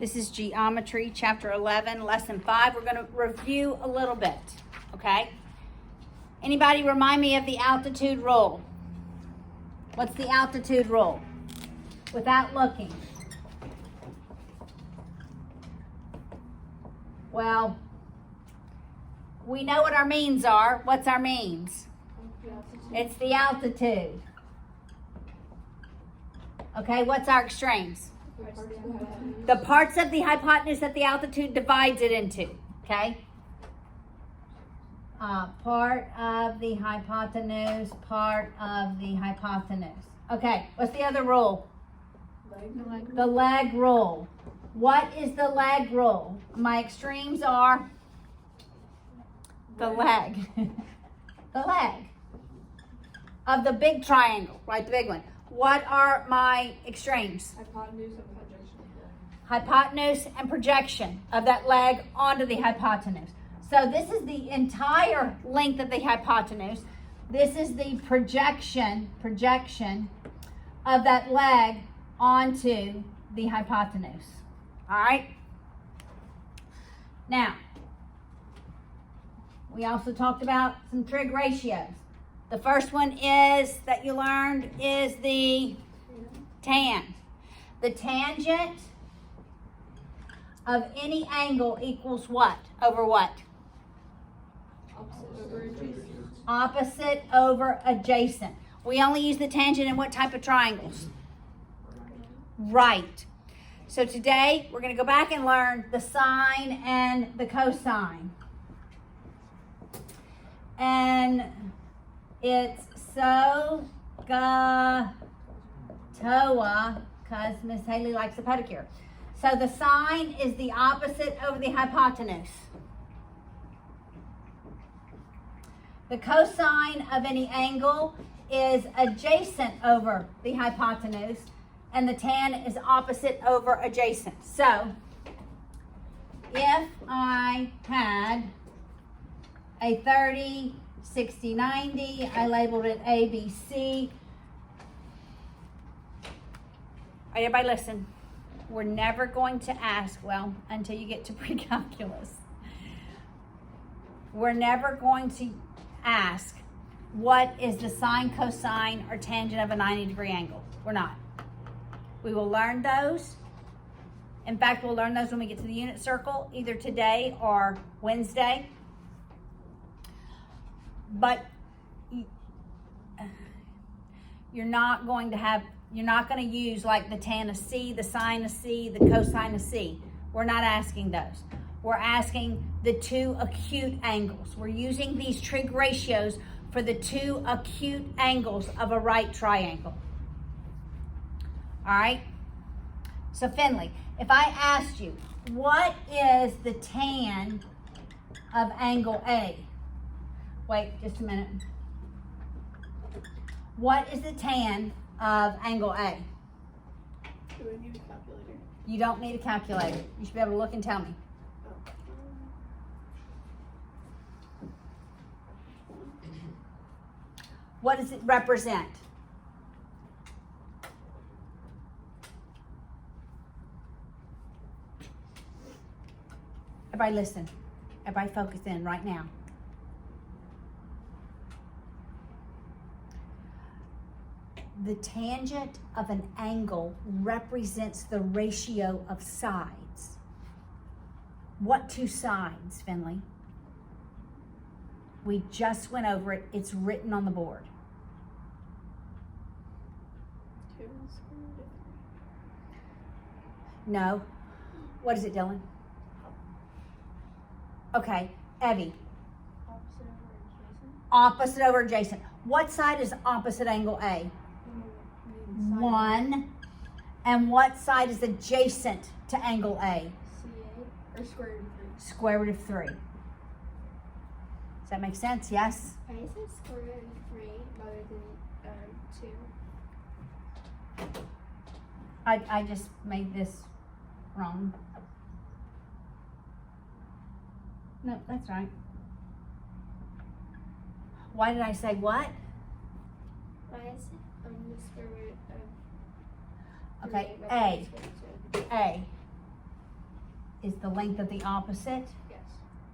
This is Geometry, Chapter 11, Lesson 5. We're going to review a little bit, okay? Anybody remind me of the altitude rule? What's the altitude rule? Without looking. Well, we know what our means are. What's our means? It's the altitude. Okay, what's our extremes? The parts of the hypotenuse that the altitude divides it into. Okay? Part of the hypotenuse, part of the hypotenuse. Okay, what's the other rule? The leg rule. What is the leg rule? My extremes are the leg. The leg of the big triangle, right? The big one. What are my extremes? Hypotenuse and projection of that leg onto the hypotenuse. So this is the entire length of the hypotenuse. This is the projection of that leg onto the hypotenuse. All right? Now, we also talked about some trig ratios. The first one is that you learned is the tan. The tangent of any angle equals what? Over what? Opposite over adjacent. We only use the tangent in what type of triangles? Right. So today we're going to go back and learn the sine and the cosine. And it's SOHCAHTOA because Miss Haley likes a pedicure. So the sine is the opposite over the hypotenuse. The cosine of any angle is adjacent over the hypotenuse, and the tan is opposite over adjacent. So if I had a 30, 60, 90, I labeled it A, B, C. All right, everybody listen. We're never going to ask, well, until you get to pre-calculus. We're never going to ask, what is the sine, cosine, or tangent of a 90-degree angle? We're not. We will learn those. In fact, we'll learn those when we get to the unit circle, either today or Wednesday. But you're not going to use like the tan of C, the sine of C, the cosine of C. We're not asking those. We're asking the two acute angles. We're using these trig ratios for the two acute angles of a right triangle. All right? So Finley, if I asked you, what is the tan of angle A? Wait, just a minute. What is the tan of angle A? Do I need a calculator? You don't need a calculator. You should be able to look and tell me. What does it represent? Everybody listen. Everybody focus in right now. The tangent of an angle represents the ratio of sides. What two sides, Finley? We just went over it. It's written on the board. 2 square root of 3. No. What is it, Dylan? Okay, Evie. Opposite over adjacent. What side is opposite angle A? 1. And what side is adjacent to angle A? CA or square root of 3. Square root of 3. Does that make sense? Yes? I said square root of 3 rather than 2. I just made this wrong. No, that's right. Why did I say what? Why is the square root of Okay, 3 A. rather than square root of 2? A. is the length of the opposite Yes.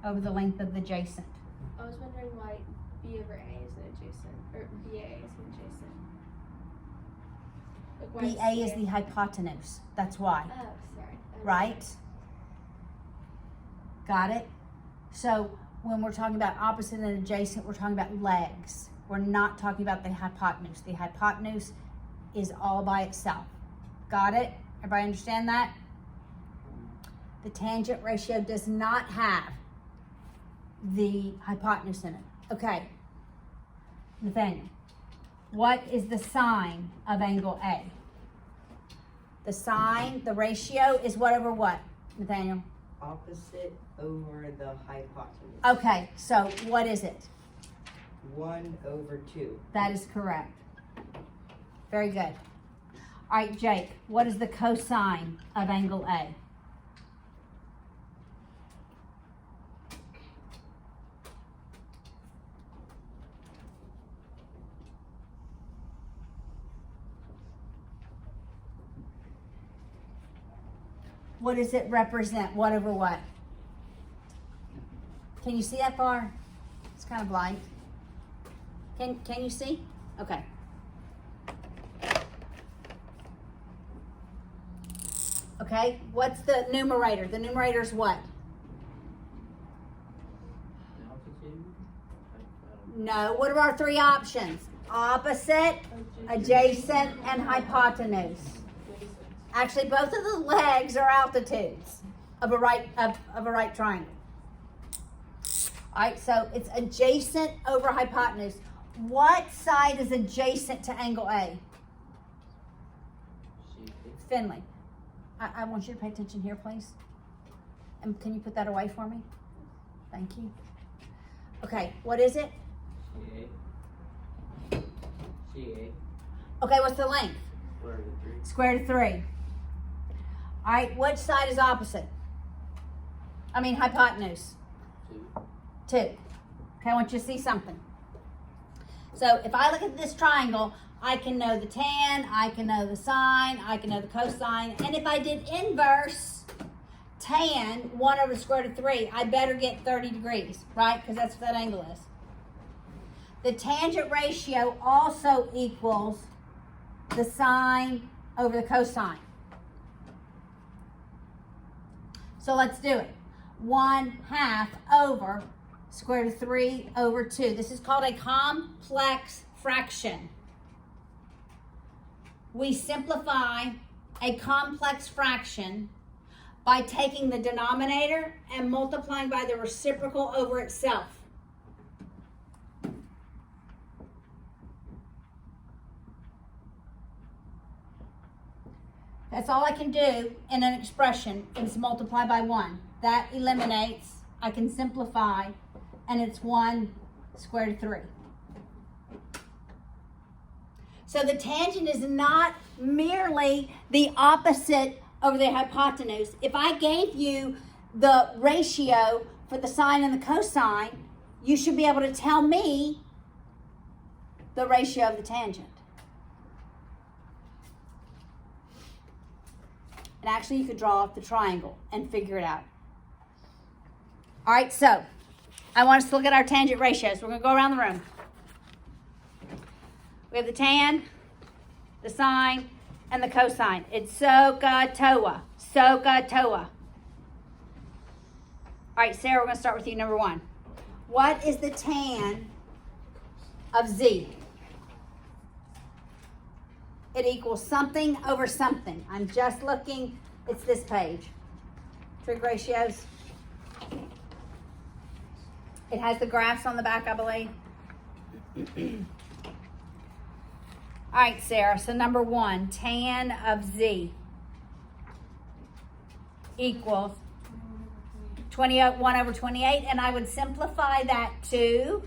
over the length of the adjacent. I was wondering why B over A is an adjacent, or BA is an adjacent. Like why BA is CA the hypotenuse. That's why. Oh, sorry. Right? Got it? So when we're talking about opposite and adjacent, we're talking about legs. We're not talking about the hypotenuse. The hypotenuse is all by itself. Got it? Everybody understand that? The tangent ratio does not have the hypotenuse in it. Okay. Nathaniel, what is the sine of angle A? The sine, the ratio is what over what, Nathaniel? Opposite over the hypotenuse. Okay, so what is it? 1/2. That is correct. Very good. All right, Jake, what is the cosine of angle A? What does it represent? What over what? Can you see that far? It's kind of light. Can you see? Okay. Okay, what's the numerator? The numerator is what? Altitude? No, what are our three options? Opposite, adjacent, and hypotenuse. Actually, both of the legs are altitudes of a right triangle. All right, so it's adjacent over hypotenuse. What side is adjacent to angle A? Finley. I want you to pay attention here, please. And can you put that away for me? Thank you. Okay, what is it? CA. Okay, what's the length? Square root of 3. Square root of 3. All right, which side is opposite? I mean hypotenuse. 2. Okay, I want you to see something. So if I look at this triangle, I can know the tan, I can know the sine, I can know the cosine, and if I did inverse tan 1 over the square root of 3, I better get 30 degrees, right? Because that's what that angle is. The tangent ratio also equals the sine over the cosine. So let's do it. 1/2 over square root of 3 over 2. This is called a complex fraction. We simplify a complex fraction by taking the denominator and multiplying by the reciprocal over itself. That's all I can do in an expression is multiply by 1. That eliminates, I can simplify, and it's 1 square root of 3. So the tangent is not merely the opposite over the hypotenuse. If I gave you the ratio for the sine and the cosine, you should be able to tell me the ratio of the tangent. And actually, you could draw the triangle and figure it out. All right, so I want us to look at our tangent ratios. We're going to go around the room. We have the tan, the sine, and the cosine. It's SOHCAHTOA. SOHCAHTOA. All right, Sarah, we're going to start with you, number 1. What is the tan of Z? It equals something over something. I'm just looking, it's this page. Trig ratios. It has the graphs on the back, I believe. All right, Sarah, so number 1, tan of Z equals 21 over 28, and I would simplify that to,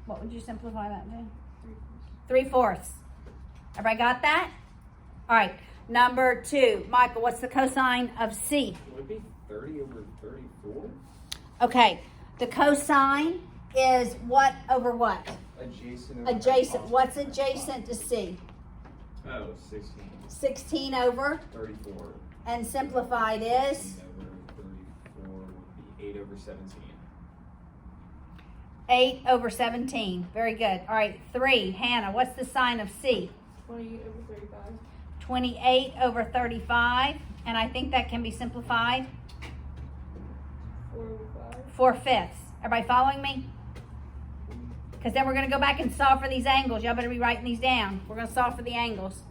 what would you simplify that to? 3/4. Everybody got that? All right, number 2, Michael, what's the cosine of C? Would it be 30 over 34? Okay, the cosine is what over what? Adjacent over Adjacent. hypotenuse. What's adjacent to C? Oh, 16. 16 over, 34. and simplified is? 16 over over 17. 8 over 17. Very good. All right, 3. Hannah, what's the sign of C? 28 over 35. 28 over 35. And I think that can be simplified. 4 over 5. 4/5. Everybody following me? Because then we're going to go back and solve for these angles. Y'all better be writing these down. We're going to solve for the angles.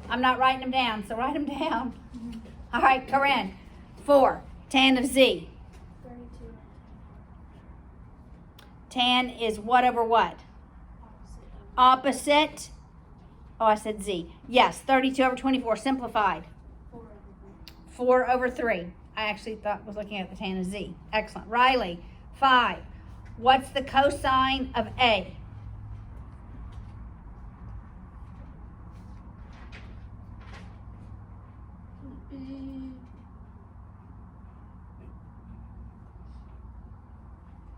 I'm not writing them down, so write them down. All right, Corinne. 4. Tan of Z. 32. Tan is what over what? Opposite. Oh, I said Z. Yes, 32 over 24. Simplified. 4 over 3. I actually was looking at the tan of Z. Excellent. Riley. 5. What's the cosine of A? Be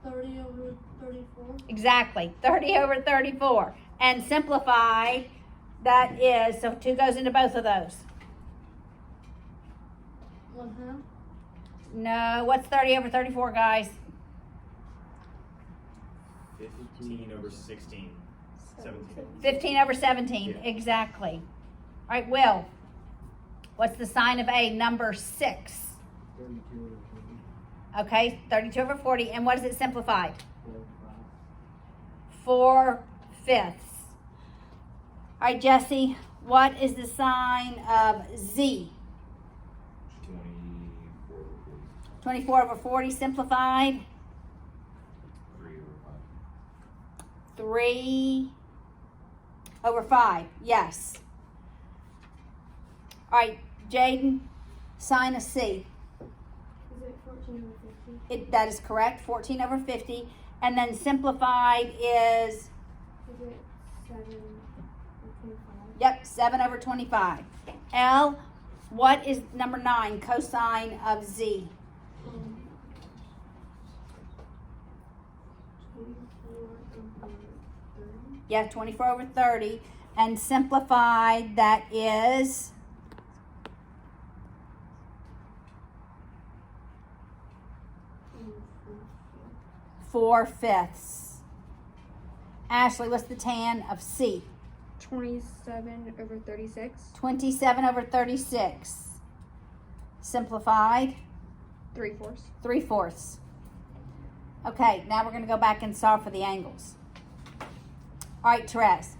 30 over 34. Exactly. 30 over 34. And simplified, that is, so 2 goes into both of those. 1/2. No, what's 30 over 34, guys? 15 over 16. 17. 15 over 17. Yeah. Exactly. All right, Will. What's the sign of A? Number 6. 32 over 40. Okay, 32 over 40. And what is it simplified? 4 4/5. All right, Jesse. What is the sign of Z? 24 over 40. 24 over 40 simplified. 3 over 5. 3 over 5. Yes. All right, Jaden. Sign of C. Is it 14 over 50? That is correct. 14 over 50. And then simplified is, Is it 7 over 25? yep, 7 over 25. L, what is number 9? Cosine of Z. 24 over 30. Yeah, 24 over 30. And simplified, that is 4/5. Ashley, what's the tan of C? 27 over 36. 27 over 36. Simplified, 3/4. 3/4. Okay, now we're going to go back and solve for the angles. All right, Therese.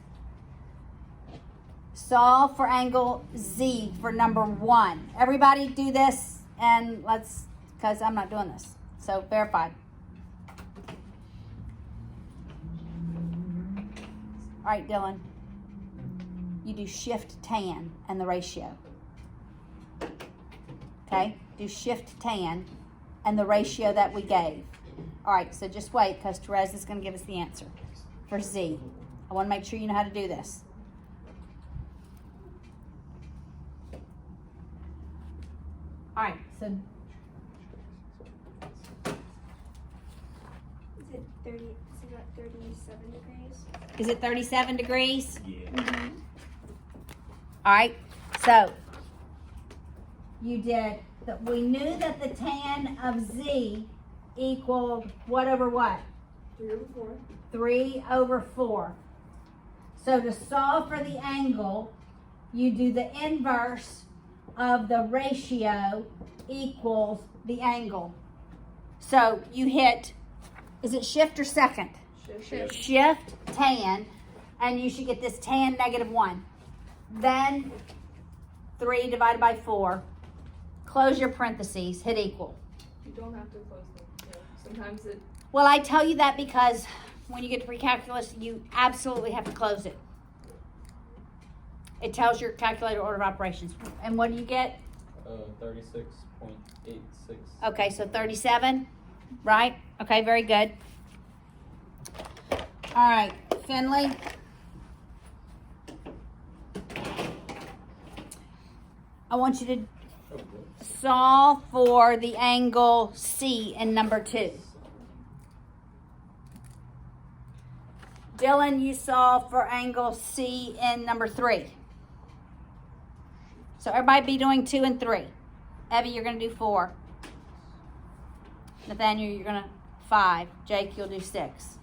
Solve for angle Z for number 1. Everybody do this, and let's, because I'm not doing this. So verify. All right, Dylan. You do shift tan and the ratio. Okay? Do shift tan and the ratio that we gave. All right, so just wait because Therese is going to give us the answer for Z. I want to make sure you know how to do this. All right, so Is it 30? Is it at 37 degrees? is it 37 degrees? Yeah. All right, so you did, we knew that the tan of Z equaled what over what? 3 over 4. 3 over 4. So to solve for the angle, you do the inverse of the ratio equals the angle. So you hit, is it shift or second? Shift. Shift tan, and you should get this tan -1. Then 3 divided by 4. Close your parentheses, hit equal. You don't have to close them. Yeah. Sometimes it. Well, I tell you that because when you get to pre-calculus, you absolutely have to close it. It tells your calculator order of operations. And what do you get? 36.86. Okay, so 37, right? Okay, very good. All right, Finley. I want you to solve for the angle C in number 2. Dylan, you solve for angle C in number 3. So everybody be doing 2 and 3. Evie, you're going to do 4. Nathaniel, you're gonna 5. Jake, you'll do 6.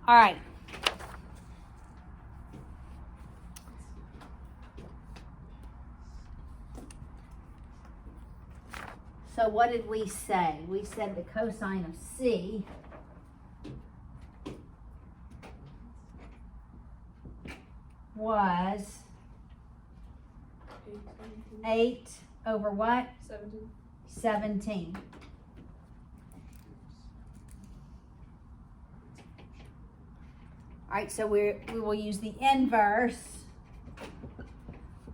All right. So what did we say? We said the cosine of C was 8 over what? 17. 17. All right, so we will use the inverse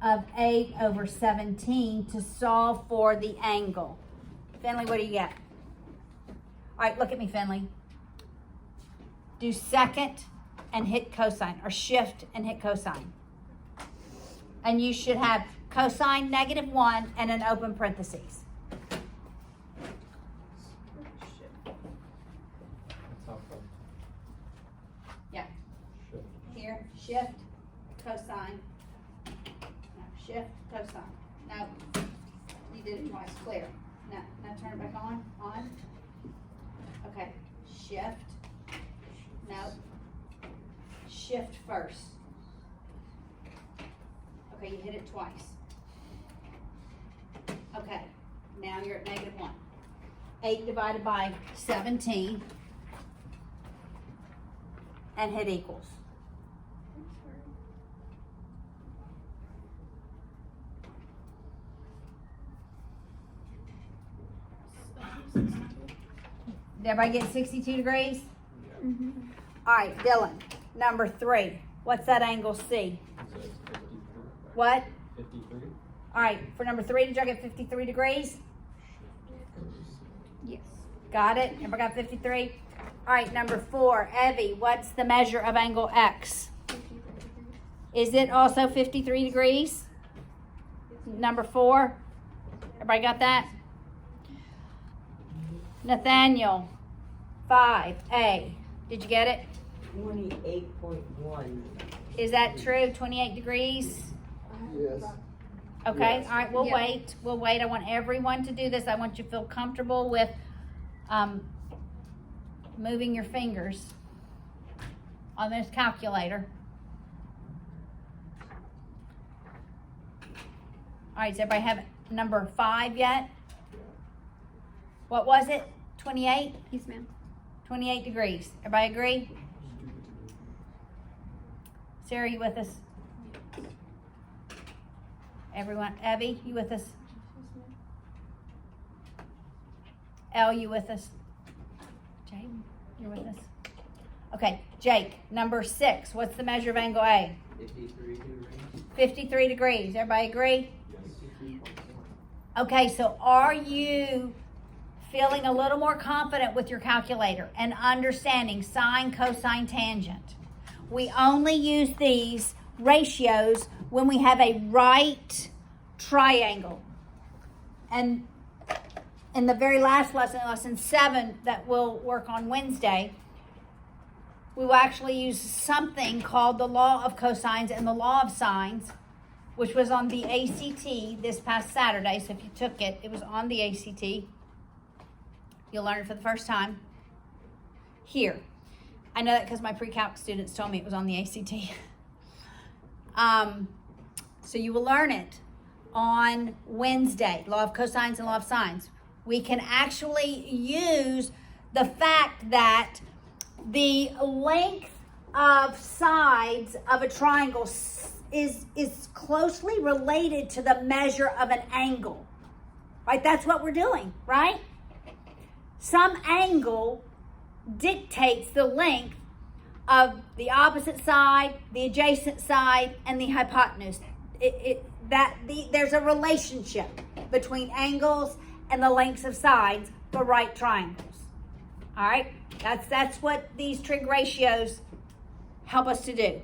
of 8 over 17 to solve for the angle. Finley, what do you get? All right, look at me, Finley. Do second and hit cosine, or shift and hit cosine. And you should have cosine -1 and an open parentheses. Yeah. Here, shift, cosine. No, shift, cosine. No, you did it twice, clear. No, now turn it back on, on. Okay, shift. No. Shift first. Okay, you hit it twice. Okay, now you're at -1. 8 divided by 17 and hit equals. Did everybody get 62 degrees? All right, Dylan, number 3. What's that angle C? What? 53. All right, for number 3, did y'all get 53 degrees? Yes. Got it? Everybody got 53? All right, number 4, Evie, what's the measure of angle X? 53 degrees. Is it also 53 degrees? Number 4? Everybody got that? Nathaniel, 5A. Did you get it? 28.1. Is that true? 28 degrees? Yes. Okay, Yes. all right, we'll Yeah. wait. We'll wait. I want everyone to do this. I want you to feel comfortable with moving your fingers on this calculator. All right, does everybody have number 5 yet? What was it? 28? Yes, ma'am. 28 degrees. Everybody agree? Sarah, you with us? Everyone, Abby, you with us? Elle, you with us? Jake, you're with us? Okay, Jake, number 6. What's the measure of angle A? 53 degrees. 53 degrees. Everybody agree? Okay, so are you feeling a little more confident with your calculator and understanding sine, cosine, tangent? We only use these ratios when we have a right triangle. And in the very last lesson, lesson 7, that we'll work on Wednesday, we will actually use something called the law of cosines and the law of sines, which was on the ACT this past Saturday. So if you took it, it was on the ACT. You'll learn it for the first time here. I know that because my pre-calc students told me it was on the ACT. So you will learn it on Wednesday, law of cosines and law of sines. We can actually use the fact that the length of sides of a triangle is closely related to the measure of an angle. Right? That's what we're doing, right? Some angle dictates the length of the opposite side, the adjacent side, and the hypotenuse. There's a relationship between angles and the lengths of sides for right triangles. All right? That's what these trig ratios help us to do.